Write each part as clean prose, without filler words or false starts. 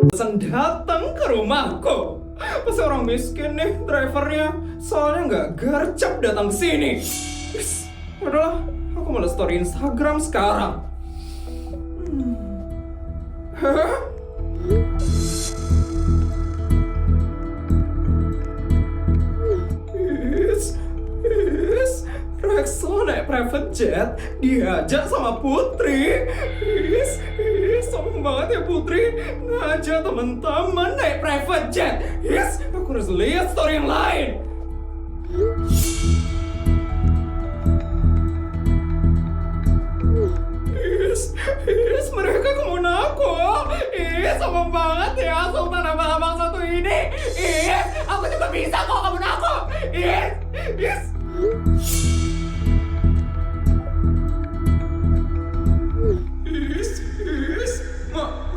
Pesan datang ke rumahku. Pasti orang miskin nih drivernya, soalnya nggak gercep datang ke sini. Udahlah, aku malah story Instagram sekarang. Rexo naik private jet, diajak sama Putri. Sombong banget ya Putri, ngajak teman-teman naik private jet. Aku harus lihat story yang lain. Mereka ke Monaco. Sombong banget ya Sultan abang-abang satu ini. Aku juga bisa kok ke Monaco.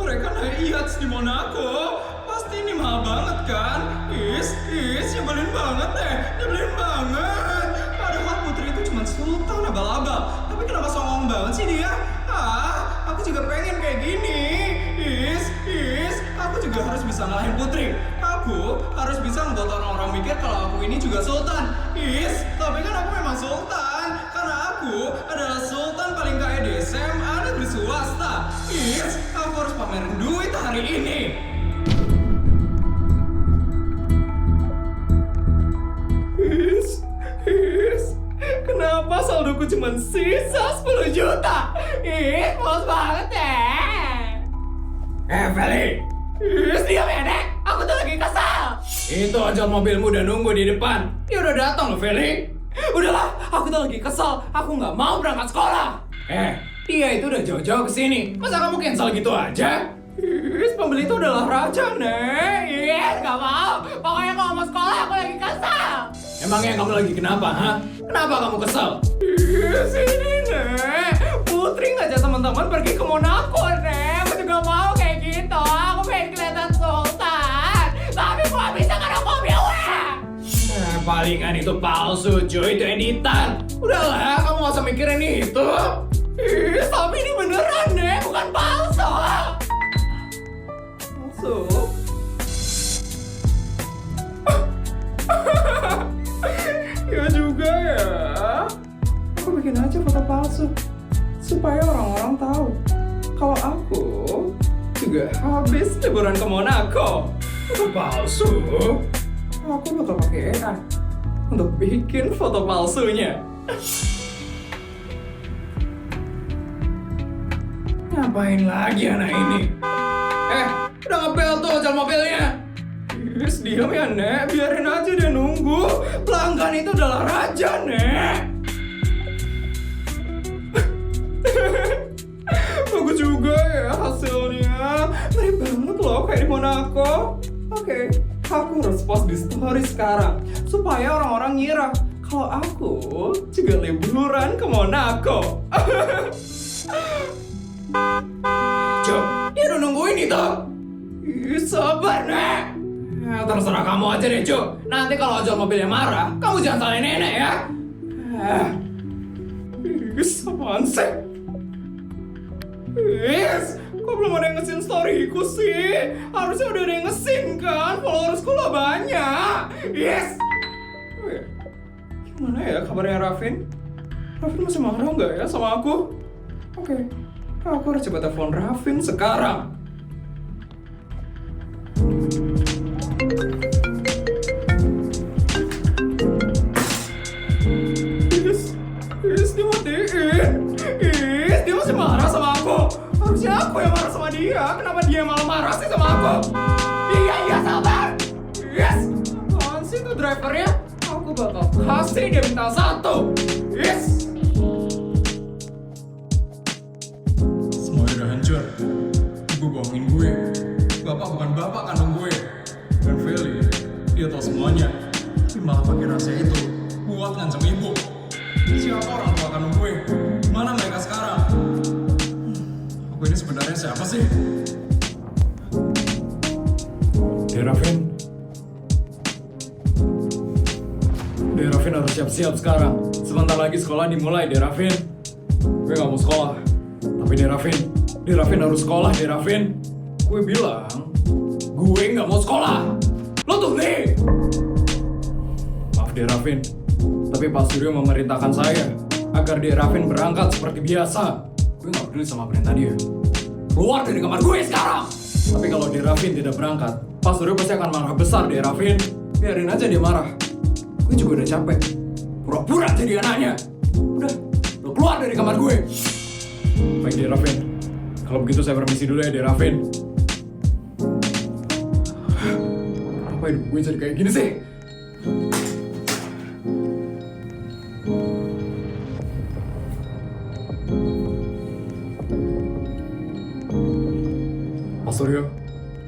Mereka naik yachts di Monaco. Pasti ini mahal banget kan? Nyebelin banget deh. Nyebelin banget. Padahal Putri itu cuma sultan abal-abal. Tapi kenapa songong banget sih dia? Aku juga pengen kayak gini. Aku juga harus bisa ngalahin Putri. Aku harus bisa ngebuat orang-orang mikir kalau aku ini juga sultan. Tapi kan aku memang sultan. Karena aku adalah sultan paling kaya di SMA negeri swasta. Aku harus pamerin duit hari ini. Kenapa saldoku cuma sisa 10 juta? Males banget ya. Feli. Diam ya, Dek. Aku tuh lagi kesal. Itu ojol mobilmu udah nunggu di depan. Dia udah datang loh, Feli. Udahlah, aku tuh lagi kesal. Aku nggak mau berangkat sekolah. Dia itu udah jauh-jauh kesini. Masa kamu cancel gitu aja? Pembeli itu adalah raja, Nek. Nggak mau. Pokoknya kalau mau sekolah, aku lagi kesal. Emangnya kamu lagi kenapa, ha? Kenapa kamu kesal? Sini, Nek. Putri ngajak teman-teman pergi ke Monaco, Nek. Aku juga mau kayak gitu. Aku pengen kelihatan sultan. Tapi aku nggak bisa karena aku bilang. Palingan itu palsu, cuy. Itu editan. Udahlah, kamu nggak usah mikirin itu. Tapi ini beneran, Nek. Bukan palsu. Palsu? Ya juga ya. Aku bikin aja foto palsu supaya orang-orang tahu kalau aku juga habis liburan ke Monaco. Foto palsu? Aku bakal pakai AI untuk bikin foto palsunya. Ngapain lagi anak ini? Udah ngebel tuh ojol mobilnya. Diam ya, Nek. Biarin aja dia nunggu. Pelanggan itu adalah raja, Nek. Bagus juga ya hasilnya. Mirip banget loh kayak di Monaco. Oke, aku harus post di story sekarang supaya orang-orang ngira kalau aku juga liburan ke Monaco. Cuk, dia udah nungguin itu. Sabar, Nek. Terserah kamu aja deh, Cuk. Nanti kalau ojol mobilnya marah, kamu jangan salahin nenek ya. Apaan sih? Kok belum ada yang nge-scene storyku sih? Harusnya udah ada yang nge-scene kan? Followersku lah banyak. Gimana ya kabarnya Rafin? Rafin masih marah nggak ya sama aku? Oke, aku harus coba telepon Rafin sekarang. Dia matiin. Dia masih marah sama aku. Harusnya aku yang marah sama dia. Kenapa dia malah marah sih sama aku? Iya, sabar. Apaan sih itu drivernya? Aku bakal kasih dia bintang 1. Semuanya udah hancur. Ibu bohongin gue. Bapak bukan bapak kandung gue. Dan Feli, dia tahu semuanya. Tapi malah pakai rahasia itu buat ngancam ibu. Siapa orang tua kandung gue? Mana mereka sekarang? Aku ini sebenarnya siapa sih? Rafin harus siap-siap sekarang. Sebentar lagi sekolah dimulai, Rafin. Gue gak mau sekolah. Tapi Rafin harus sekolah, Rafin. Gue bilang, gue nggak mau sekolah. Lo tuh nih. Maaf deh Rafin, tapi Pak Suryo memerintahkan saya agar dia Rafin berangkat seperti biasa. Gue nggak peduli sama perintah dia. Keluar dari kamar gue sekarang. Tapi kalau dia Rafin tidak berangkat, Pak Suryo pasti akan marah besar deh Rafin. Biarin aja dia marah. Gue juga udah capek pura-pura jadi anaknya. Udah, lo keluar dari kamar gue. Baik deh Rafin, kalau begitu saya permisi dulu ya deh Rafin. Apa hidup gue jadi kayak gini sih? Pak Suryo,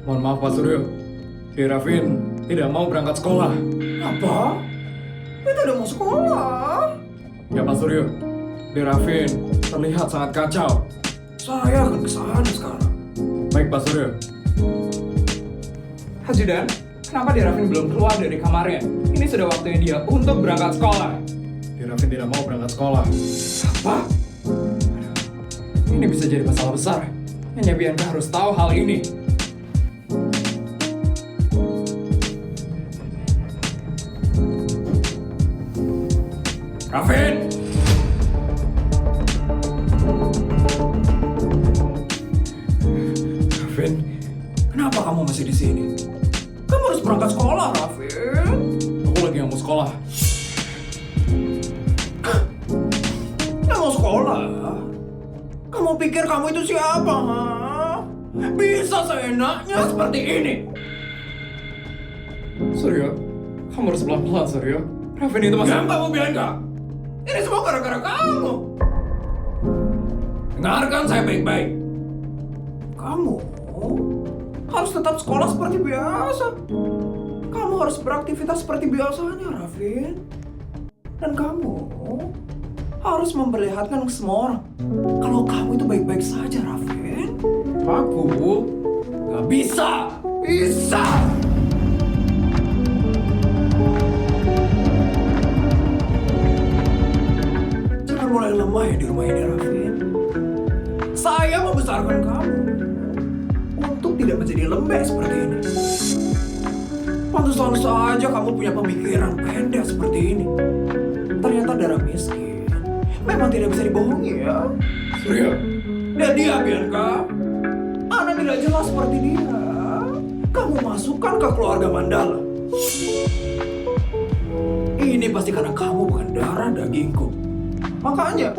mohon maaf Pak Suryo. Di Rafin tidak mau berangkat sekolah. Apa? Kita udah mau sekolah. Ya Pak Suryo, Di Rafin terlihat sangat kacau. Saya akan kesana sekarang. Baik Pak Suryo. Ajudan, kenapa Di Rafin belum keluar dari kamarnya? Ini sudah waktunya dia untuk berangkat sekolah. Di Rafin tidak mau berangkat sekolah. Apa? Ini bisa jadi masalah besar. Hanya Bianca harus tahu hal ini. Rafin! Rafin, kenapa kamu masih di sini? Kamu harus berangkat sekolah, Rafin. Aku lagi nggak mau sekolah. Nggak mau sekolah? Kamu pikir kamu itu siapa, ha? Bisa seenaknya seperti ini. Suryo, kamu harus pelan-pelan, Suryo. Rafin itu masih... Yang kamu bilang enggak? Ini semua gara-gara kamu. Dengarkan saya baik-baik. Kamu harus tetap sekolah seperti biasa. Kamu harus beraktivitas seperti biasanya, Rafin. Dan kamu harus memperlihatkan ke semua orang kalau kamu itu baik-baik saja, Rafin. Aku gak bisa. Bisa. Jangan mulai lemah ya di rumah ini, Rafin. Saya membesarkan kamu untuk tidak menjadi lembek seperti ini. Pantesan saja kamu punya pemikiran pendek seperti ini. Ternyata darah miskin memang tidak bisa dibohongi ya. Suryo, Dan dia, Bianca, anak tidak jelas seperti dia. Kamu masukkan ke keluarga Mandala. Ini pasti karena kamu bukan darah dagingku. Makanya,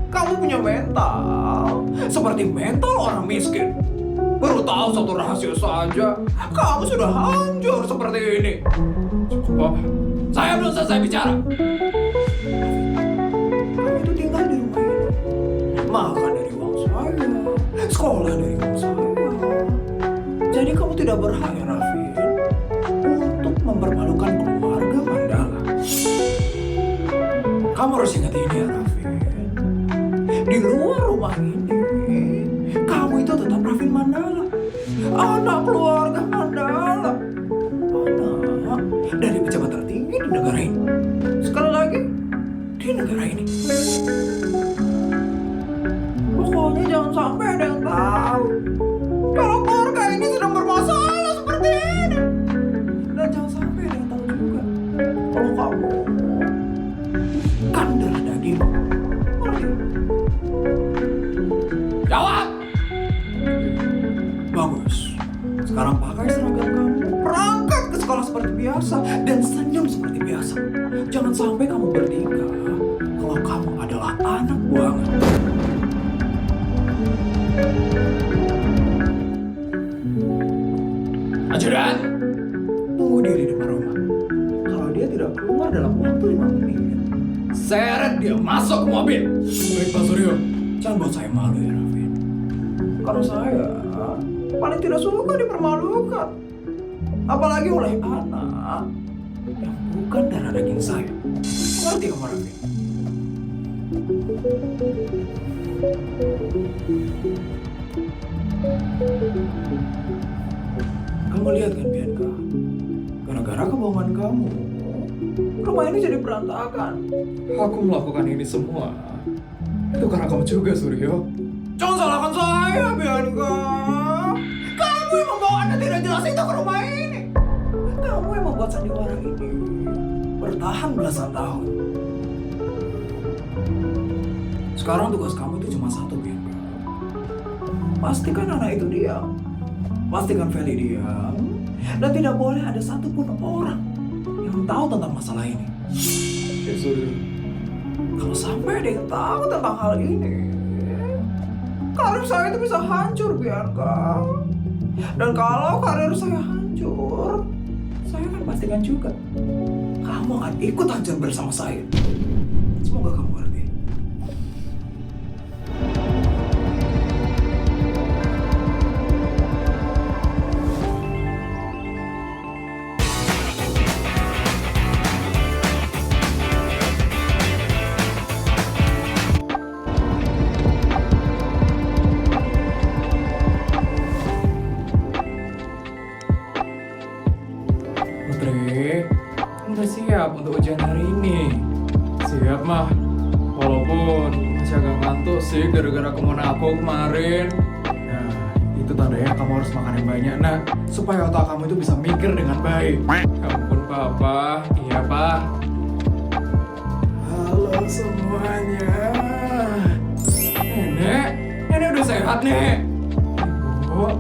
kamu punya mental seperti mental orang miskin. Baru tahu satu rahasia saja, kamu sudah hancur seperti ini. Pak, saya belum selesai bicara. Kamu itu tinggal di rumah ini, makan dari uang saya, sekolah dari uang saya. Jadi kamu tidak berhak, ya, Rafin, untuk mempermalukan keluarga Mandala. Kamu harus ingat ini ya, Rafin. Di luar rumah ini, kamu itu tetap Rafin Mandala, anak keluarga Mandala, anak dari pejabat tertinggi di negara ini. Sekali lagi, di negara ini. Pokoknya jangan sampai ada yang tahu kalau keluarga ini sedang bermasalah seperti ini. Dan jangan sampai ada yang tahu juga kalau kamu kan darah daging. Jawab! Bagus. Sekarang pakai seragam kamu, berangkat ke sekolah seperti biasa, dan senyum seperti biasa. Jangan sampai kamu bertingkah kalau kamu adalah anak buangan. Ajudan! Tunggu dia di depan rumah. Kalau dia tidak keluar dalam waktu 5 menit, Seret dia masuk ke mobil. Baik Pak Suryo. jangan buat saya malu ya, Rafin. Karena saya paling tidak suka dipermalukan. Apalagi oleh anak yang bukan darah daging saya. Ngerti kamu, Rafin? Kamu lihat kan, Bianca? Gara-gara kebohongan kamu, rumah ini jadi berantakan. Aku melakukan ini semua. Itu karena kamu juga, Suryo. Jangan salahkan saya, Bianca. Kamu yang membawa anak tidak jelas sekelas itu ke rumah ini. Kamu yang membuat sandiwara ini bertahan belasan tahun. Sekarang tugas kamu itu cuma satu, Bianca. Pastikan anak itu diam. Pastikan Feli diam. Dan tidak boleh ada satupun orang yang tahu tentang masalah ini. Ya sudah. Kalau sampai ada yang tahu tentang hal ini, karir saya itu bisa hancur, Bianca. Dan kalau karir saya hancur, saya akan pastikan juga kamu akan ikut hancur bersama saya. Semoga kamu ngerti. Putri, udah siap untuk ujian hari ini? Siap mah, walaupun masih agak ngantuk sih gara-gara kemana aku kemarin. Nah, itu tandanya kamu harus makan yang banyak, nak, supaya otak kamu itu bisa mikir dengan baik. Ya ampun, Papa. Iya, Pak. Halo semuanya. Nenek udah sehat, Nek. Bu,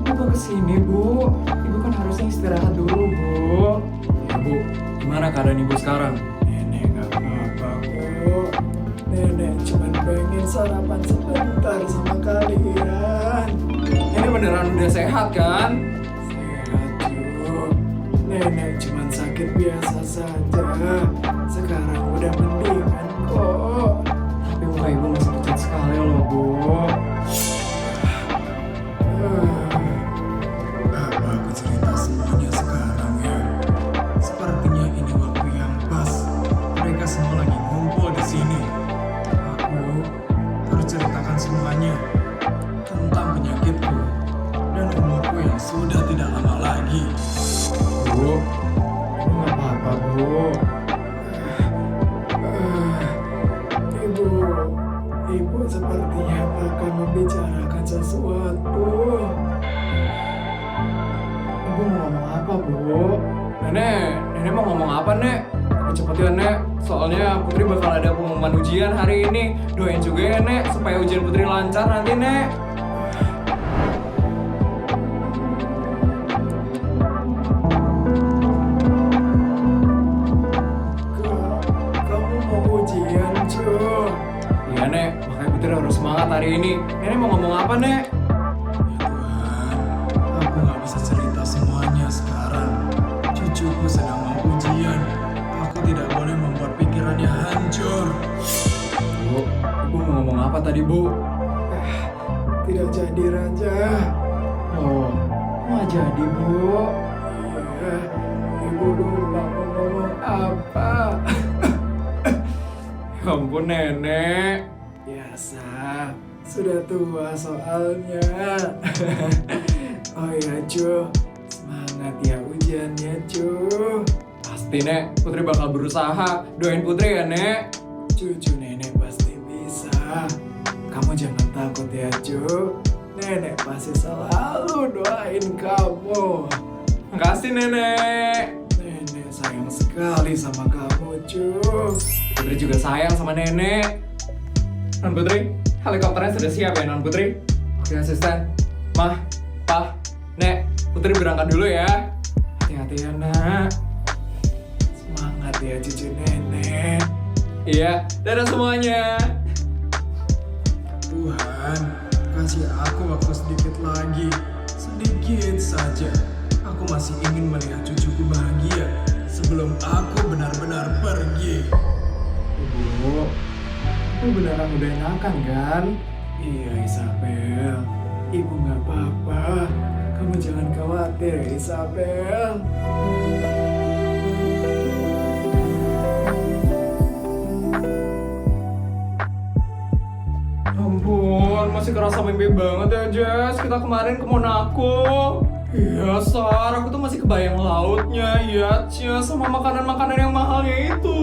Ibu kok kesini, Bu? Ibu kan harusnya istirahat dulu, Bu. Ya, Bu, gimana keadaan Ibu sekarang? Nenek gak apa-apa, Bu. Nenek cuma pengen sarapan sebentar sama kalian. Nenek beneran udah sehat, kan? Sehat, Bu. Nenek cuma sakit biasa saja. Sekarang udah mendingan kok. Tapi muka Ibu masih pucat sekali loh, Bu. Apa aku cerita semuanya sekarang ya? Sepertinya ini waktu yang pas. Mereka semua lagi ngumpul di sini. Aku harus ceritakan semuanya tentang penyakitku dan umurku yang sudah tidak lama lagi. Bu, Ibu gak apa-apa, Bu. Ibu sepertinya akan membicarakan sesuatu. Ibu mau ngomong apa, Bu? Nenek mau ngomong apa, Nek? Tapi cepet ya, Nek. Soalnya Putri bakal ada pengumuman ujian hari ini. Doain juga ya, Nek, supaya ujian Putri lancar nanti, Nek. Kamu mau ujian, Cu? Iya, Nek. Makanya Putri harus semangat hari ini. Nenek mau ngomong apa, Nek? Ya Tuhan, aku gak bisa cerita semuanya sekarang. Cucuku sedang mau ujian. Aku tidak boleh membuat pikirannya hancur. Bu, Ibu mau ngomong apa tadi, Bu? Tidak jadi, Raja. Oh, nggak jadi, Bu. Iya, Ibu lupa mau ngomong apa. Ya ampun, Nenek. Biasa, sudah tua soalnya. Oh ya, Cu. Semangat ya ujiannya, Cu. Pasti, Nek. Putri bakal berusaha. Doain Putri ya, Nek. Cucu nenek pasti bisa. Kamu jangan takut ya, Cu. Nenek pasti selalu doain kamu. Makasih, Nenek. Nenek sayang sekali sama kamu, Cu. Putri juga sayang sama Nenek. Non Putri, helikopternya sudah siap ya, Non Putri? Oke, asisten. Mah, Pah, Nek, Putri berangkat dulu ya. Hati-hati ya, Nak. Semangat ya, cucu nenek. Iya, dadah semuanya. Tuhan, kasih aku waktu sedikit lagi. Sedikit saja. Aku masih ingin melihat cucuku bahagia sebelum aku benar-benar pergi. Ibu, Ibu beneran udah enakan kan? Iya, Isabel. Ibu nggak apa-apa. Kamu jangan khawatir, Isabel. Ampun, masih kerasa mimpi banget ya, Jess. Kita kemarin ke Monaco. Iya, Sar, aku tuh masih kebayang lautnya, yachtnya, sama makanan-makanan yang mahalnya itu.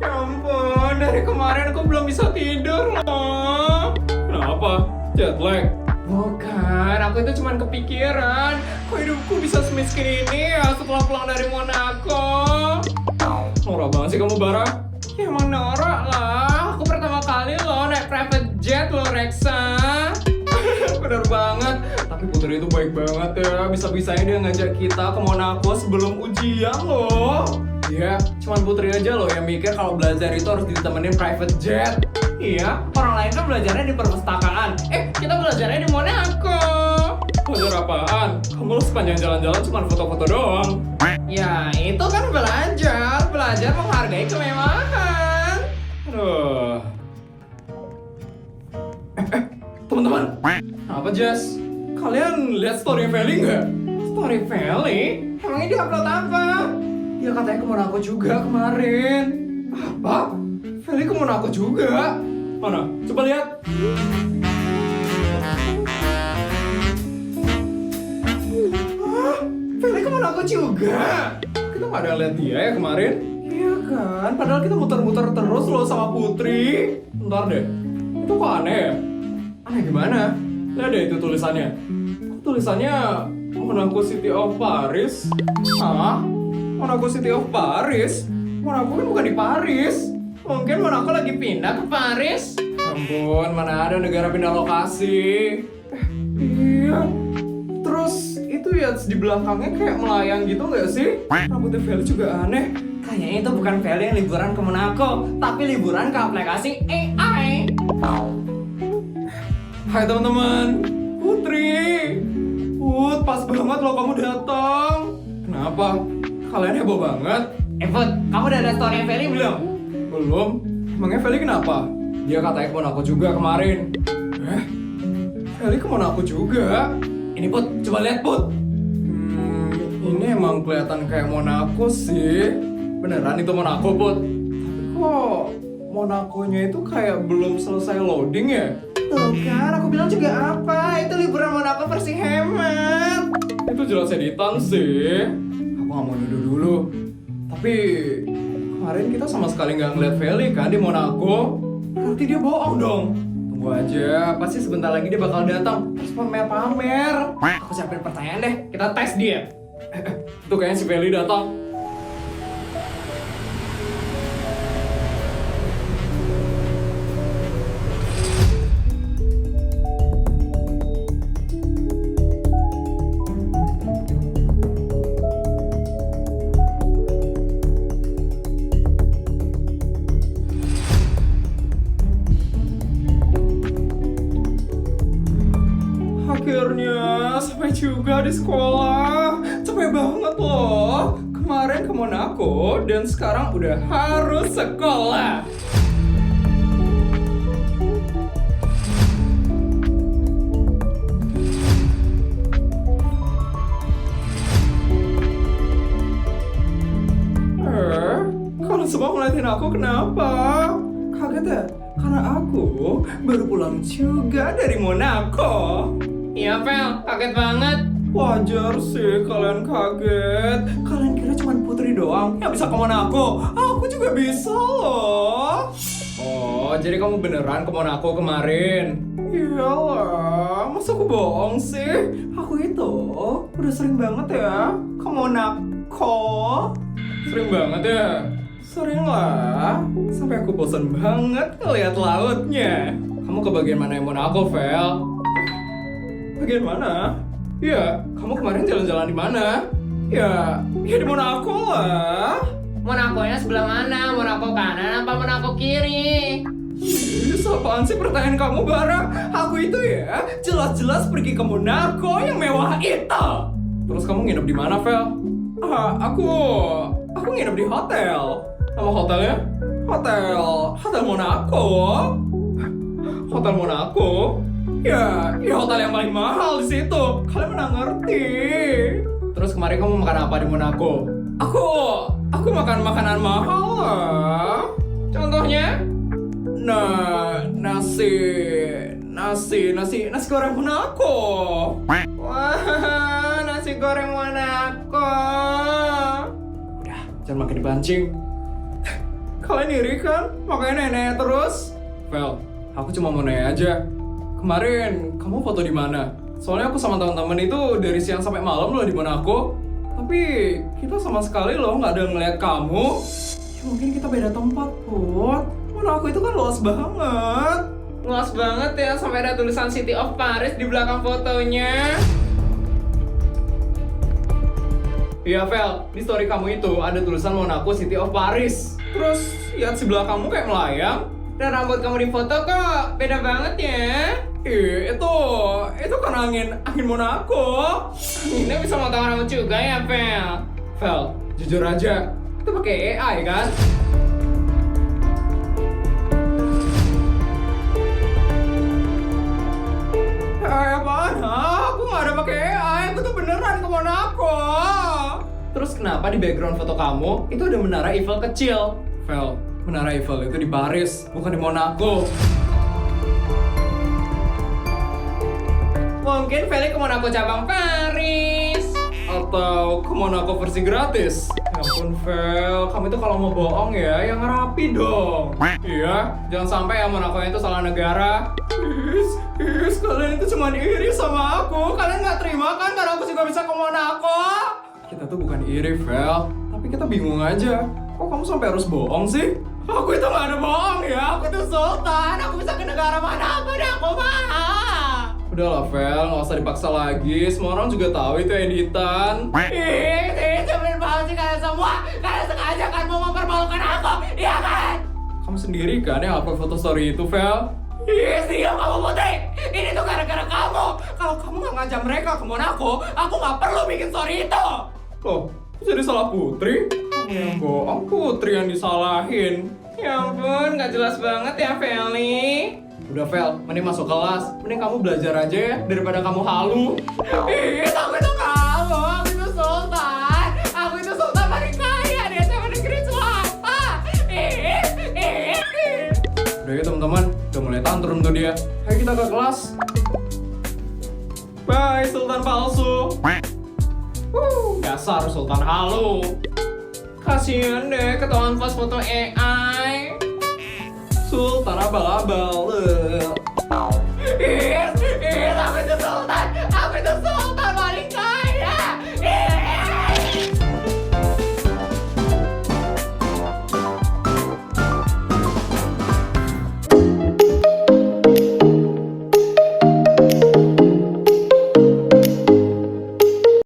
Ya ampun, dari kemarin aku belum bisa tidur loh. Kenapa? Jet lag? Bukan, aku aku itu cuma kepikiran, kok hidupku bisa semiskin ini ya setelah pulang dari Monaco. Norak banget sih kamu, Bara. Ya emang norak lah. Aku pertama kali loh naik private jet loh, Reksa. Bener banget. Tapi Putri itu baik banget ya. Bisa-bisanya dia ngajak kita ke Monaco sebelum ujian loh. Iya, cuman Putri aja loh yang mikir kalau belajar itu harus ditemenin private jet. Iya, orang lain kan belajarnya di perpustakaan. Kita belajarnya di Monaco. Belajar apaan? Kamu sepanjang jalan-jalan cuma foto-foto doang. Ya, itu kan belajar. Belajar menghargai kemewahan. Aduh. Teman-teman. Apa, Jess? Kalian lihat story Feli nggak? Story Feli? Emangnya dia upload apa? Dia katanya ke Monaco juga kemarin. Apa? Feli ke Monaco juga? Mana? Coba lihat. Hah? Feli ke Monaco juga? Kita nggak ada lihat dia ya kemarin? Iya kan? Padahal kita muter-muter terus loh sama Putri. Bentar deh. Itu kok aneh ya? Aneh gimana? Lihat deh itu tulisannya. Kok tulisannya Monaco City of Paris? Hah? Monaco City of Paris? Monaco kan bukan di Paris. Mungkin Monaco lagi pindah ke Paris. Ampun, mana ada negara pindah lokasi. Iya. Terus itu ya di belakangnya kayak melayang gitu nggak sih? Rambutnya Feli juga aneh. Kayaknya itu bukan Feli yang liburan ke Monaco, tapi liburan ke aplikasi AI. Hai teman-teman, Putri. Put, pas banget loh kamu datang. Kenapa? Kalian heboh banget. Put, kamu udah ada story Feli belum? Belum? Emangnya Feli kenapa? Dia katanya ke Monaco juga kemarin. Feli ke Monaco juga? Ini Put, coba lihat Put. Ini emang kelihatan kayak Monaco sih. Beneran itu Monaco, Put? Tapi kok Monaco-nya itu kayak belum selesai loading ya? Tuh kan, aku bilang juga apa? Itu liburan Monaco versi hemat. Itu jelas editan sih. Aku gak mau nuduh dulu. Tapi kemarin kita sama sekali nggak ngeliat Feli kan di Monaco. Berarti dia bohong dong. Tunggu aja, pasti sebentar lagi dia bakal datang. Terus pamer-pamer. Aku siapin pertanyaan deh, kita tes dia. Itu kayaknya si Feli datang. Akhirnya sampai juga di sekolah. Capek banget loh. Kemarin ke Monaco dan sekarang udah harus sekolah. Kalian semua ngeliatin aku kenapa? Kaget ya? Karena aku baru pulang juga dari Monaco. Iya Fel, kaget banget. Wajar sih kalian kaget. Kalian kira cuma Putri doang yang bisa ke Monaco. Aku juga bisa loh. Oh, jadi kamu beneran ke Monaco kemarin? Iyalah, masa aku bohong sih? Aku itu udah sering banget ya ke Monaco. Sering banget ya? Sering lah. Sampai aku bosan banget ngeliat lautnya. Kamu ke bagian mana yang Monaco, Vel? Bagian mana? Ya, kamu kemarin jalan-jalan di mana? Ya di Monaco lah. Monaco-nya sebelah mana? Monaco kanan apa Monaco kiri? Apaan sih pertanyaan kamu, Bara? Aku itu ya jelas-jelas pergi ke Monaco yang mewah itu. Terus kamu nginep di mana, Vel? Aku nginep di hotel. Nama hotelnya? Hotel Monaco. Hotel Monaco? Ya hotel yang paling mahal di situ. Kalian mana ngerti? Terus kemarin kamu makan apa di Monaco? Aku makan makanan mahal lah. Contohnya? Nasi goreng Monaco. Wah, nasi goreng Monaco. Udah, jangan makin dipancing. Kalian iri kan? Makanya nenek terus. Vel, aku cuma mau nanya aja. Kemarin kamu foto di mana? Soalnya aku sama teman-teman itu dari siang sampai malam loh di Monaco. Tapi kita sama sekali loh nggak ada ngeliat kamu. Ya mungkin kita beda tempat, Put. Monaco itu kan luas banget. Luas banget ya, sampai ada tulisan City of Paris di belakang fotonya. Iya, Vel, di story kamu itu ada tulisan Monaco City of Paris. Terus lihat sebelah kamu kayak melayang. Dan rambut kamu di foto kok beda banget ya. Itu kan angin Monaco. Ini bisa motong rambut juga ya, Vel. Vel, jujur aja, itu pakai AI kan? Apaan? Aku nggak ada pakai AI, aku tuh beneran ke Monaco. Terus kenapa di background foto kamu itu ada menara Eiffel kecil? Vel, menara Eiffel itu di Paris, bukan di Monaco. Mungkin Feli ke Monaco cabang Paris. Atau ke Monaco versi gratis. Ya ampun, Vel, kamu itu kalau mau bohong ya, yang rapi dong. Iya, Jangan sampai ya Monaco itu salah negara. kalian itu cuma iri sama aku. Kalian nggak terima kan karena aku juga bisa ke Monaco? Kita tuh bukan iri, Vel, tapi kita bingung aja. Kok kamu sampai harus bohong sih? Aku itu nggak ada bohong ya. Aku itu sultan. Aku bisa ke negara mana pun aku mau. Udahlah, Vel, nggak usah dipaksa lagi. Semua orang juga tahu itu editan. Nyebelin banget sih kalian semua. Kalian sengaja kan mau mempermalukan aku, iya kan? Kamu sendiri kan yang upload foto story itu, Vel? Diam kamu Putri. Ini tuh gara-gara kamu. Kalau kamu nggak ngajak mereka ke Monaco, aku nggak perlu bikin story itu. Loh, kok jadi salah Putri? Kamu yang bohong, Putri yang disalahin. Ya ampun, nggak jelas banget ya, Feli. Udah, Vel, mending masuk kelas. Mending kamu belajar aja ya, daripada kamu halu. Aku itu kamu. Aku itu sultan. Aku itu sultan paling kaya di SMA negeri swasta. Udah ya teman-teman, udah mulai tantrum tuh dia. Ayo kita ke kelas. Bye, Sultan palsu. Dasar Sultan halu. Kasian deh ketahuan pas foto AI. Sultan abal-abal. Aku itu sultan. Aku itu sultan.